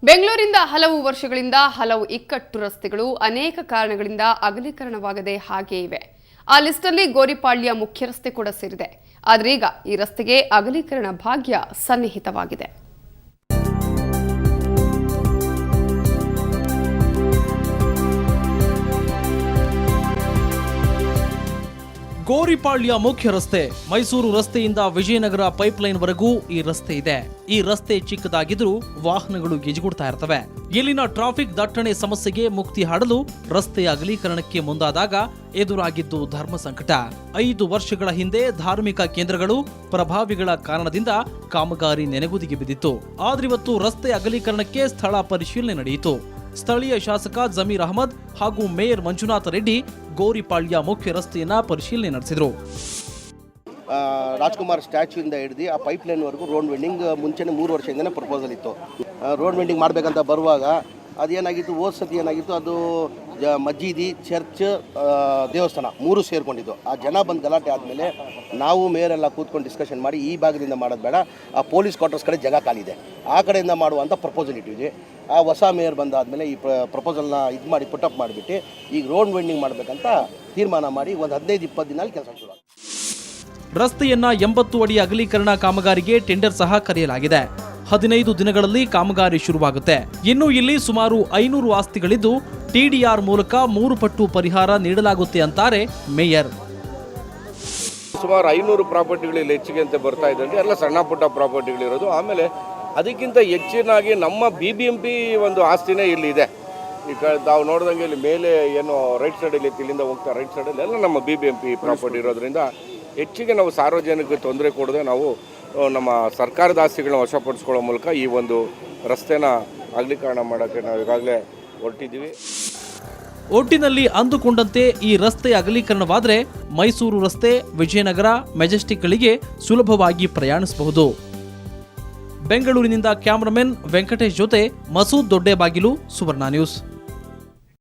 ಬೆಂಗಳೂರಿಂದ ಹಲವು ವರ್ಷಗಳಿಂದ ಹಲವು ಇಕ್ಕಟ್ಟು ರಸ್ತೆಗಳು ಅನೇಕ ಕಾರಣಗಳಿಂದ ಅಗಲೀಕರಣವಾಗದೆ ಹಾಗೇ ಇವೆ. ಆ ಲಿಸ್ಟಲ್ಲಿ ಗೋರಿಪಾಳ್ಯ ಮುಖ್ಯ ರಸ್ತೆ ಕೂಡ ಸೇರಿದೆ. ಆದ್ರೀಗ ಈ ರಸ್ತೆಗೆ ಅಗಲೀಕರಣ ಭಾಗ್ಯ ಸನ್ನಿಹಿತವಾಗಿದೆ. ಗೋರಿಪಾಳ್ಯ ಮುಖ್ಯ ರಸ್ತೆ ಮೈಸೂರು ರಸ್ತೆಯಿಂದ ವಿಜಯನಗರ ಪೈಪ್ಲೈನ್ ವರೆಗೂ ಈ ರಸ್ತೆ ಇದೆ. ಈ ರಸ್ತೆ ಚಿಕ್ಕದಾಗಿದ್ರೂ ವಾಹನಗಳು ಗಿಜುಗುಡ್ತಾ ಇರ್ತವೆ. ಇಲ್ಲಿನ ಟ್ರಾಫಿಕ್ ದಟ್ಟಣೆ ಸಮಸ್ಯೆಗೆ ಮುಕ್ತಿ ಹಾಡಲು ರಸ್ತೆ ಅಗಲೀಕರಣಕ್ಕೆ ಮುಂದಾದಾಗ ಎದುರಾಗಿದ್ದು ಧರ್ಮ ಸಂಕಟ. 5 ವರ್ಷಗಳ ಹಿಂದೆ ಧಾರ್ಮಿಕ ಕೇಂದ್ರಗಳು ಪ್ರಭಾವಿಗಳ ಕಾರಣದಿಂದ ಕಾಮಗಾರಿ ನೆನೆಗುದಿಗೆ ಬಿದ್ದಿತ್ತು. ಆದ್ರಿವತ್ತು ರಸ್ತೆ ಅಗಲೀಕರಣಕ್ಕೆ ಸ್ಥಳ ಪರಿಶೀಲನೆ ನಡೆಯಿತು. ಸ್ಥಳೀಯ ಶಾಸಕ ಜಮೀರ್ ಅಹಮದ್ ಹಾಗೂ ಮೇಯರ್ ಮಂಜುನಾಥ ರೆಡ್ಡಿ ಗೋರಿಪಾಳ್ಯ ಮುಖ್ಯ ರಸ್ತೆಯನ್ನ ಪರಿಶೀಲನೆ ನಡೆಸಿದರು. ರಾಜ್ಕುಮಾರ್ ಸ್ಟ್ಯಾಚ್ಯೂಯಿಂದ ಹಿಡಿದು ಆ ಪೈಪ್ಲೈನ್ವರೆಗೂ ರೋಡ್ ವೆಂಡಿಂಗ್ ಮುಂಚೆನೇ 3 ವರ್ಷದಿಂದನೇ ಪ್ರಪೋಸಲ್ ಇತ್ತು. ರೋಡ್ ವೆಂಡಿಂಗ್ ಮಾಡಬೇಕಂತ ಬರುವಾಗ ಅದೇನಾಗಿತ್ತು, ಹೋದ ಸತಿ ಏನಾಗಿತ್ತು, ಅದು ಮಸ್ಜಿದಿ, ಚರ್ಚ್, ದೇವಸ್ಥಾನ 3 ಸೇರ್ಕೊಂಡಿದ್ದು. ಆ ಜನ ಬಂದು ಗಲಾಟೆ ಆದಮೇಲೆ ನಾವು ಮೇಯರೆಲ್ಲ ಕೂತ್ಕೊಂಡು ಡಿಸ್ಕಷನ್ ಮಾಡಿ ಈ ಭಾಗದಿಂದ ಮಾಡೋದು ಬೇಡ, ಆ ಪೊಲೀಸ್ ಕ್ವಾರ್ಟರ್ಸ್ ಕಡೆ ಜಾಗ ಖಾಲಿದೆ, ಆ ಕಡೆಯಿಂದ ಮಾಡುವಂಥ ಪ್ರಪೋಸಲ್ ಇಟ್ಟಿದ್ವಿ. ಆ ಹೊಸ ಮೇಯರ್ ಬಂದಾದಮೇಲೆ ಈ ಪ್ರಪೋಸಲ್ನ ಇದು ಮಾಡಿ ಪುಟಪ್ ಮಾಡಿಬಿಟ್ಟು ಈಗ ರೋಡ್ ವೆಂಡಿಂಗ್ ಮಾಡಬೇಕಂತ ತೀರ್ಮಾನ ಮಾಡಿ ಒಂದು 15-20 ದಿನಲ್ಲಿ ಕೆಲಸ ಶುರು. ರಸ್ತೆಯನ್ನ 80 ಅಡಿ ಅಗಲೀಕರಣ ಕಾಮಗಾರಿಗೆ ಟೆಂಡರ್ ಸಹ ಕರೆಯಲಾಗಿದೆ. 15 ದಿನಗಳಲ್ಲಿ ಕಾಮಗಾರಿ ಶುರುವಾಗುತ್ತೆ. ಇನ್ನು ಇಲ್ಲಿ ಸುಮಾರು 500 ಆಸ್ತಿಗಳಿದ್ದು ಟಿಡಿಆರ್ ಮೂಲಕ 3 ಪಟ್ಟು ಪರಿಹಾರ ನೀಡಲಾಗುತ್ತೆ ಅಂತಾರೆ ಮೇಯರ್. ಸುಮಾರು 500 ಪ್ರಾಪರ್ಟಿಗಳಲ್ಲಿ ಹೆಚ್ಚಿಗೆ ಅಂತ ಬರ್ತಾ ಇದ್ದಂತೆ ಎಲ್ಲ ಸಣ್ಣ ಪುಟ್ಟ ಪ್ರಾಪರ್ಟಿಗಳಿರೋದು. ಆಮೇಲೆ ಅದಕ್ಕಿಂತ ಹೆಚ್ಚಿನಾಗಿ ನಮ್ಮ BBMP ಒಂದು ಆಸ್ತಿನೇ ಇಲ್ಲಿದೆ. ಈಗ ನಾವು ನೋಡಿದಂಗೆ ಇಲ್ಲಿ ಮೇಲೆ ಏನು ರೈಟ್ ಸೈಡಲ್ಲಿ ಇಲ್ಲಿಂದ ಹೋಗ್ತಾ ರೈಟ್ ಸೈಡಲ್ಲಿ ಎಲ್ಲ ನಮ್ಮ BBMP ಪ್ರಾಪರ್ಟಿ ಇರೋದ್ರಿಂದ ಹೆಚ್ಚಿಗೆ ನಾವು ಸಾರ್ವಜನಿಕರಿಗೆ ತೊಂದರೆ ಕೊಡದೆ ನಾವು ನಮ್ಮ ಸರ್ಕಾರದ ಆಸ್ತಿಗಳನ್ನ ವಶಪಡಿಸ್ಕೊಳ್ಳೋ ಮೂಲಕ ಈ ಒಂದು ರಸ್ತೆನ ಅಗಲೀಕರಣ ಮಾಡೋಕ್ಕೆ ನಾವು ಈಗಾಗಲೇ ಹೊರಟಿದ್ದೀವಿ. ಒಟ್ಟಿನಲ್ಲಿ ಅಂದುಕೊಂಡಂತೆ ಈ ರಸ್ತೆ ಅಗಲೀಕರಣವಾದರೆ ಮೈಸೂರು ರಸ್ತೆ, ವಿಜಯನಗರ, ಮೆಜೆಸ್ಟಿಕ್ಗಳಿಗೆ ಸುಲಭವಾಗಿ ಪ್ರಯಾಣಿಸಬಹುದು. ಬೆಂಗಳೂರಿನಿಂದ ಕ್ಯಾಮರಾಮನ್ ವೆಂಕಟೇಶ್ ಜೊತೆ ಮಸೂದ್ ದೊಡ್ಡೇಬಾಗಿಲು, ಸುವರ್ಣ ನ್ಯೂಸ್.